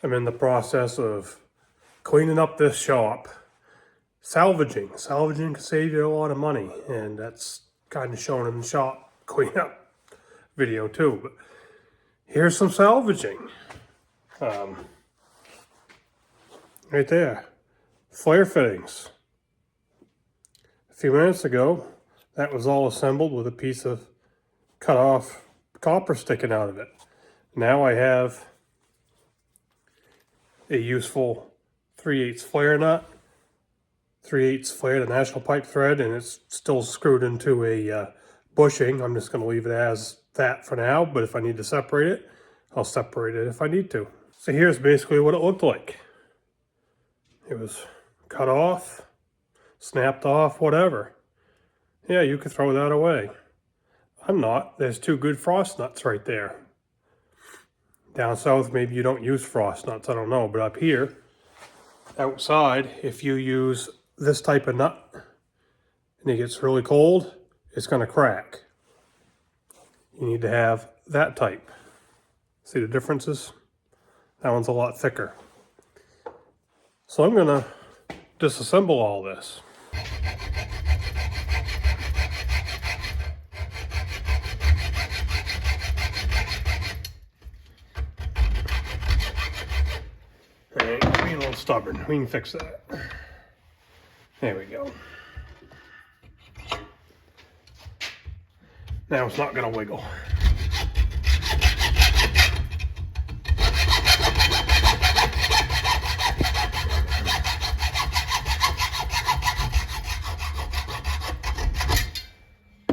I'm in the process of cleaning up this shop. Salvaging can save you a lot of money, and that's kind of shown in the shop cleanup video too. But here's some salvaging. Right there, flare fittings. A few minutes ago, that was all assembled with a piece of cut off copper sticking out of it. Now I have a useful 3/8 flare nut, 3/8 flare to national pipe thread, and it's still screwed into a bushing. I'm just going to leave it as that for now, but if I need to separate it, I'll separate it if I need to. So here's basically what it looked like. It was cut off, snapped off, whatever. Yeah, you could throw that away. I'm not. There's two good frost nuts right there. Down south, maybe you don't use frost nuts, I don't know, but up here, outside, if you use this type of nut and it gets really cold, it's going to crack. You need to have that type. See the differences? That one's a lot thicker. So I'm going to disassemble all this. Alright, being a little stubborn. We can fix that. There we go. Now it's not going to wiggle.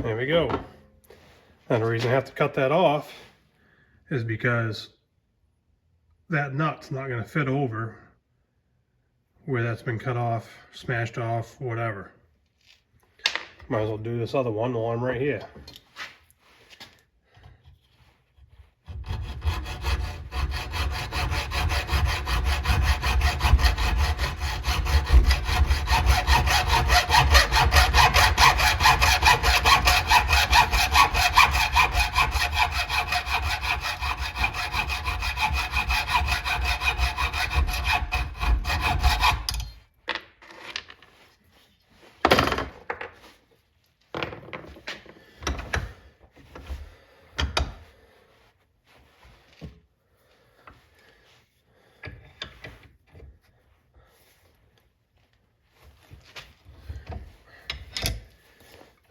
There we go. And the reason I have to cut that off is because that nut's not going to fit over where that's been cut off, smashed off, whatever. Might as well do this other one while I'm right here.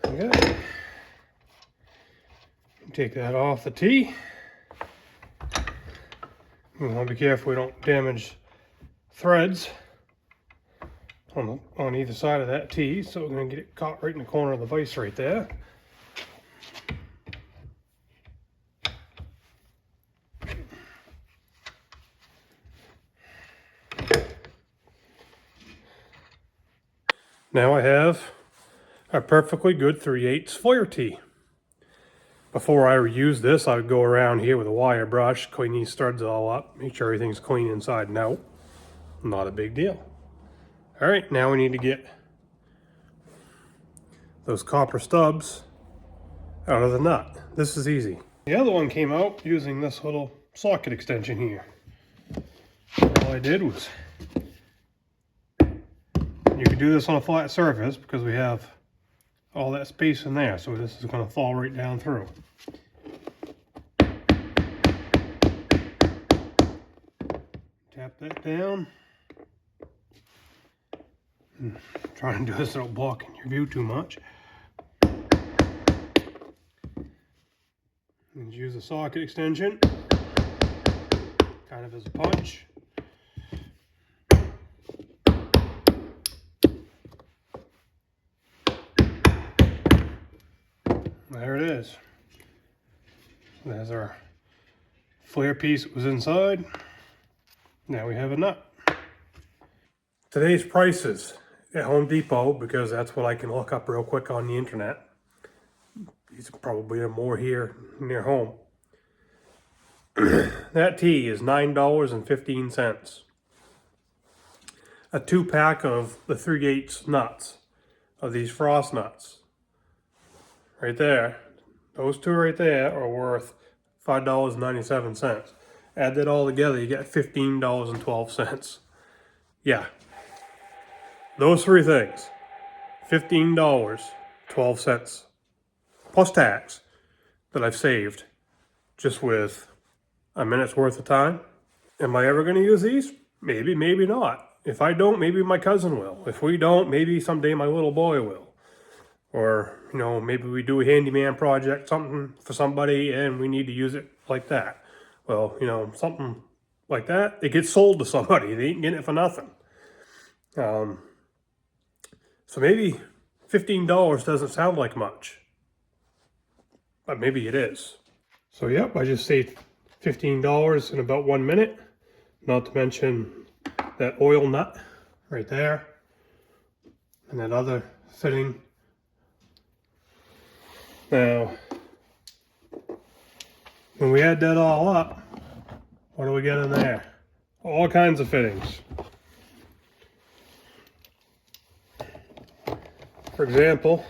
Okay. Take that off the T. We want to be careful we don't damage threads on either side of that T. So we're going to get it caught right in the corner of the vise right there. Now I have a perfectly good 3/8 flare tee. Before I use this, I would go around here with a wire brush, clean these studs all up, make sure everything's clean inside and out. Not a big deal. All right, now we need to get those copper stubs out of the nut. This is easy. The other one came out using this little socket extension here. All I did was, you can do this on a flat surface because we have all that space in there, so this is going to fall right down through. Tap that down. Try and do this without blocking your view too much. And use a socket extension, kind of as a punch. There it is. There's our flare piece that was inside. Now we have a nut. Today's prices at Home Depot, because that's what I can look up real quick on the internet. These probably are more here near home. That tee is $9.15. A 2-pack of the 3/8 nuts, of these frost nuts. Right there, those two right there are worth $5.97. Add that all together, you get $15.12. Yeah, those three things, $15.12 plus tax that I've saved just with a minute's worth of time. Am I ever going to use these? Maybe, maybe not. If I don't, maybe my cousin will. If we don't, maybe someday my little boy will. Or, you know, maybe we do a handyman project, something for somebody, and we need to use it like that. Well, you know, something like that, it gets sold to somebody. They ain't getting it for nothing. So maybe $15 doesn't sound like much, but maybe it is. So yep, I just saved $15 in about 1 minute. Not to mention that oil nut right there, and that other fitting. Now, when we add that all up, what do we get in there? All kinds of fittings. For example,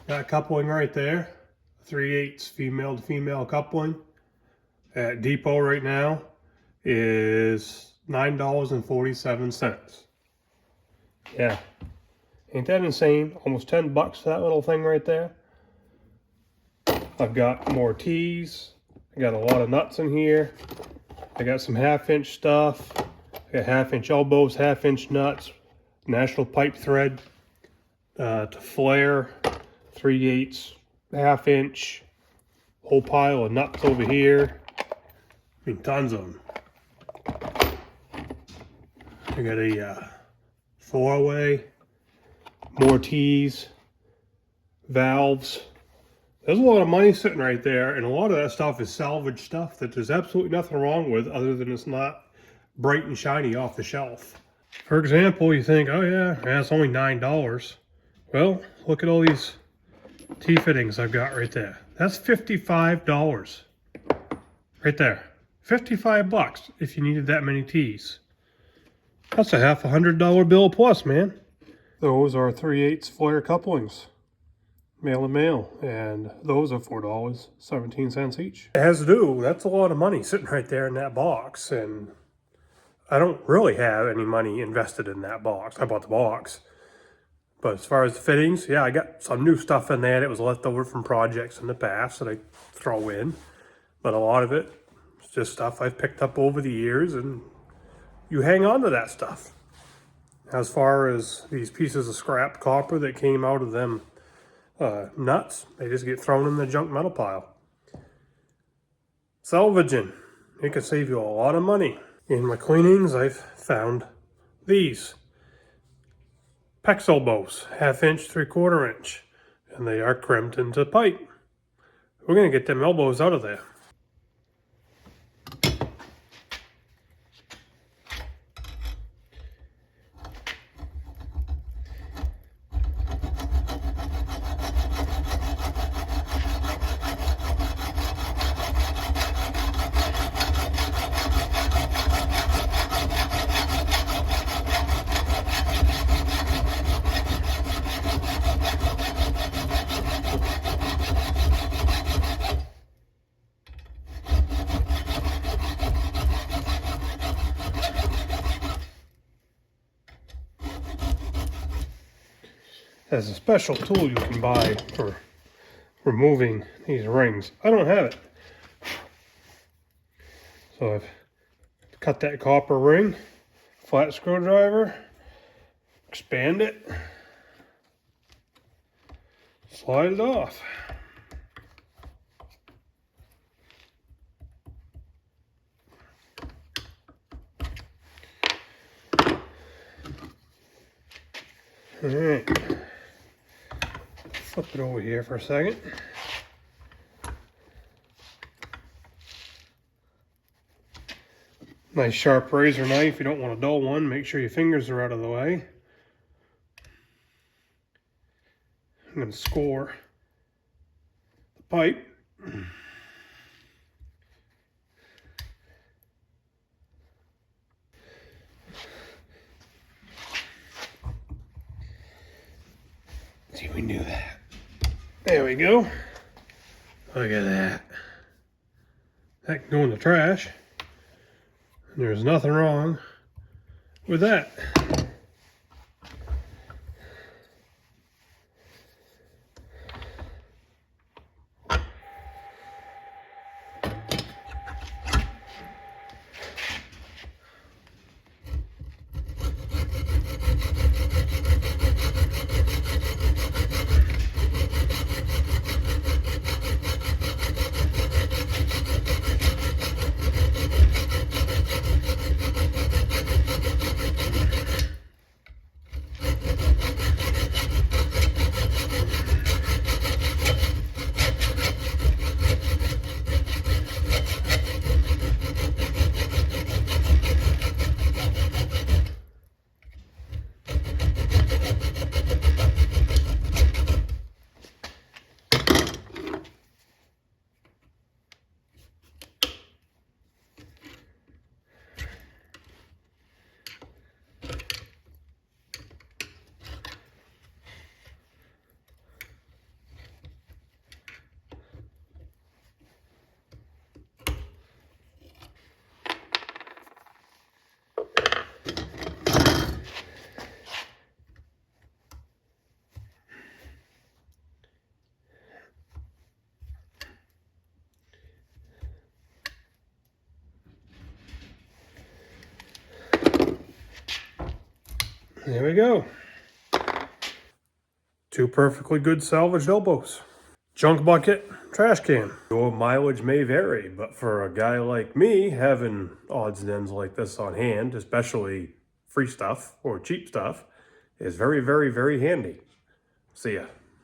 that coupling right there, 3/8 female to female coupling at Depot right now is $9.47. Yeah, ain't that insane? Almost 10 bucks for that little thing right there. I've got more tees. I got a lot of nuts in here. I got some 1/2-inch stuff. I got 1/2-inch elbows, 1/2-inch nuts, national pipe thread to flare, 3/8, 1/2-inch, whole pile of nuts over here. I mean, tons of them. I got a 4-way, more tees, valves. There's a lot of money sitting right there, and a lot of that stuff is salvage stuff that there's absolutely nothing wrong with other than it's not bright and shiny off the shelf. For example, you think, oh yeah, it's only $9. Well, look at all these T-fittings I've got right there. That's $55 right there. 55 bucks if you needed that many T's. That's a half $100 bill plus, man. Those are 3/8 flare couplings. Male and male, and those are $4.17 each. As do, that's a lot of money sitting right there in that box, and I don't really have any money invested in that box. I bought the box. But as far as the fittings, yeah, I got some new stuff in there that was left over from projects in the past that I throw in. But a lot of it is just stuff I've picked up over the years, and you hang on to that stuff. As far as these pieces of scrap copper that came out of them nuts, they just get thrown in the junk metal pile. Salvaging, it can save you a lot of money. In my cleanings, I've found these PEX elbows, 1/2-inch, 3/4 inch, and they are crimped into pipe. We're gonna get them elbows out of there. There's a special tool you can buy for removing these rings. I don't have it. So I've cut that copper ring, flat screwdriver, expand it, slide it off. All right. Flip it over here for a second. Nice sharp razor knife. You don't want a dull one. Make sure your fingers are out of the way. I'm going to score the pipe. See if we can do that. There we go. Look at that. That can go in the trash. There's nothing wrong with that. There we go. 2 perfectly good salvaged elbows. Junk bucket, trash can. Your mileage may vary, but for a guy like me, having odds and ends like this on hand, especially free stuff or cheap stuff, is very, very, very handy. See ya.